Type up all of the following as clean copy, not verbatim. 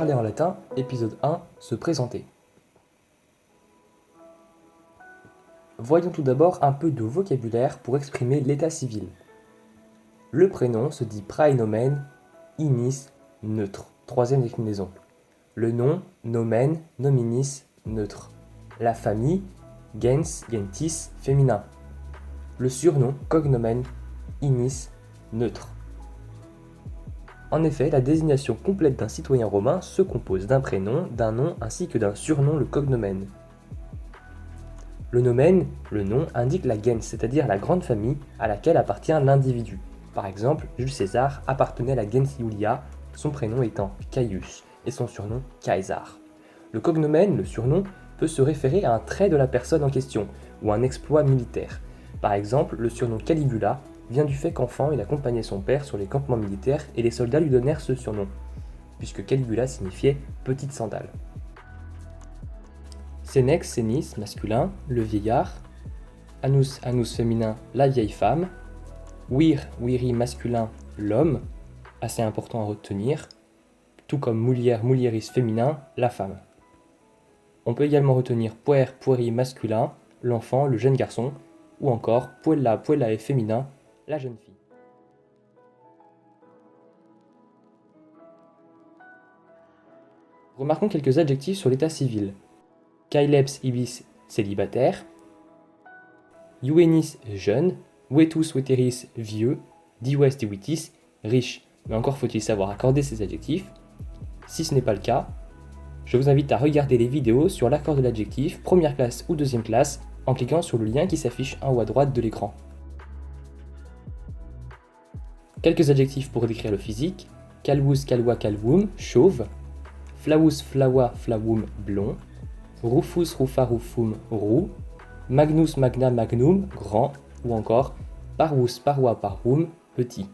Parler en latin, épisode 1, se présenter. Voyons tout d'abord un peu de vocabulaire pour exprimer l'état civil. Le prénom se dit praenomen, inis, neutre, troisième déclinaison. Le nom, nomen, nominis, neutre. La famille, gens, gentis, féminin. Le surnom, cognomen, inis, neutre. En effet, la désignation complète d'un citoyen romain se compose d'un prénom, d'un nom ainsi que d'un surnom, le cognomen. Le nomen, le nom, indique la gens, c'est-à-dire la grande famille à laquelle appartient l'individu. Par exemple, Jules César appartenait à la gens Iulia, son prénom étant Caius et son surnom Caesar. Le cognomen, le surnom, peut se référer à un trait de la personne en question ou à un exploit militaire. Par exemple, le surnom Caligula vient du fait qu'enfant il accompagnait son père sur les campements militaires et les soldats lui donnèrent ce surnom, puisque Caligula signifiait petite sandale. Senex, senis, masculin, le vieillard. Anus, anus féminin, la vieille femme. Wir, viri, masculin, l'homme, assez important à retenir, tout comme mulier, mulieris, féminin, la femme. On peut également retenir puer, pueri, masculin, l'enfant, le jeune garçon, ou encore puella, puellae, féminin, la jeune fille. Remarquons quelques adjectifs sur l'état civil. Caileps ibis, célibataire. Iuenis, jeune. Vetus, veteris, vieux. Dives, divitis, riche. Mais encore faut-il savoir accorder ces adjectifs. Si ce n'est pas le cas, je vous invite à regarder les vidéos sur l'accord de l'adjectif, première classe ou deuxième classe, en cliquant sur le lien qui s'affiche en haut à droite de l'écran. Quelques adjectifs pour décrire le physique. Calvus, calva, calvum, chauve. Flavus, flava, flavum, blond. Rufus, rufa, rufum, roux. Magnus, magna, magnum, grand. Ou encore parvus, parva, parvum, petit.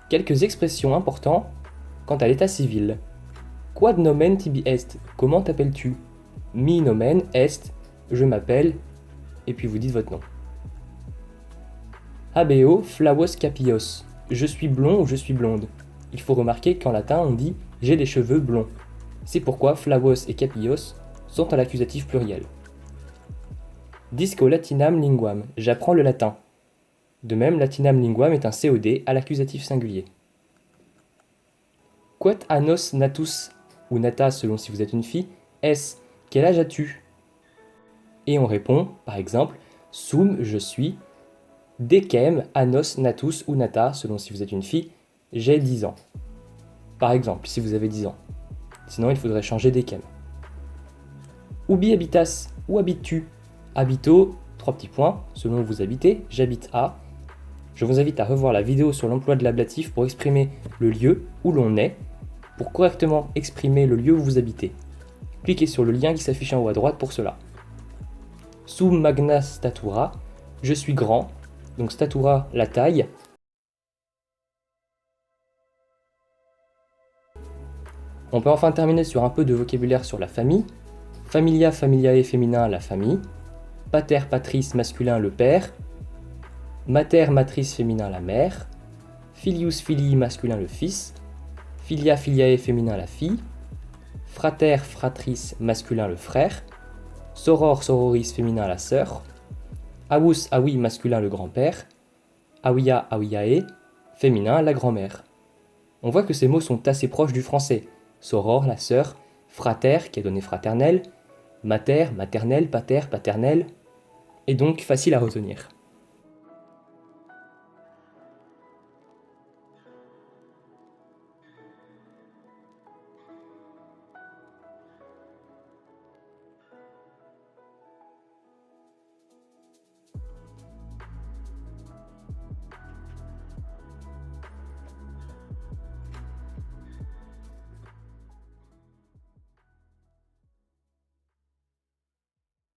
Quelques expressions importantes quant à l'état civil. Quad nomen tibi est? Comment t'appelles-tu? Mi nomen est, je m'appelle, et puis vous dites votre nom. Habeo flavos capillos, je suis blond ou je suis blonde. Il faut remarquer qu'en latin on dit j'ai les cheveux blonds. C'est pourquoi flavos et capillos sont à l'accusatif pluriel. Disco latinam linguam, j'apprends le latin. De même, latinam linguam est un COD à l'accusatif singulier. Quot annos natus, ou nata selon si vous êtes une fille, est, quel âge as-tu? Et on répond, par exemple, sum, je suis, decem annos natus ou nata selon si vous êtes une fille, j'ai 10 ans. Par exemple, si vous avez 10 ans. Sinon, il faudrait changer decem. Ubi habitas, où habites-tu? Habito, 3 petits points, selon où vous habitez, j'habite à. Je vous invite à revoir la vidéo sur l'emploi de l'ablatif pour exprimer le lieu où l'on est, pour correctement exprimer le lieu où vous habitez. Cliquez sur le lien qui s'affiche en haut à droite pour cela. Sum magna statura, je suis grand, donc statura, la taille. On peut enfin terminer sur un peu de vocabulaire sur la famille. Familia, familiae, féminin, la famille. Pater, patris, masculin, le père. Mater, matrice, féminin, la mère. Filius, filii, masculin, le fils. Filia, filiae, féminin, la fille. Frater, fratris, masculin, le frère. Soror, sororis, féminin, la sœur. Avus, avi, masculin, le grand-père. Avia, aviae, féminin, la grand-mère. On voit que ces mots sont assez proches du français. Soror, la sœur. Frater, qui a donné fraternel. Mater, maternelle, pater, paternelle. Et donc facile à retenir.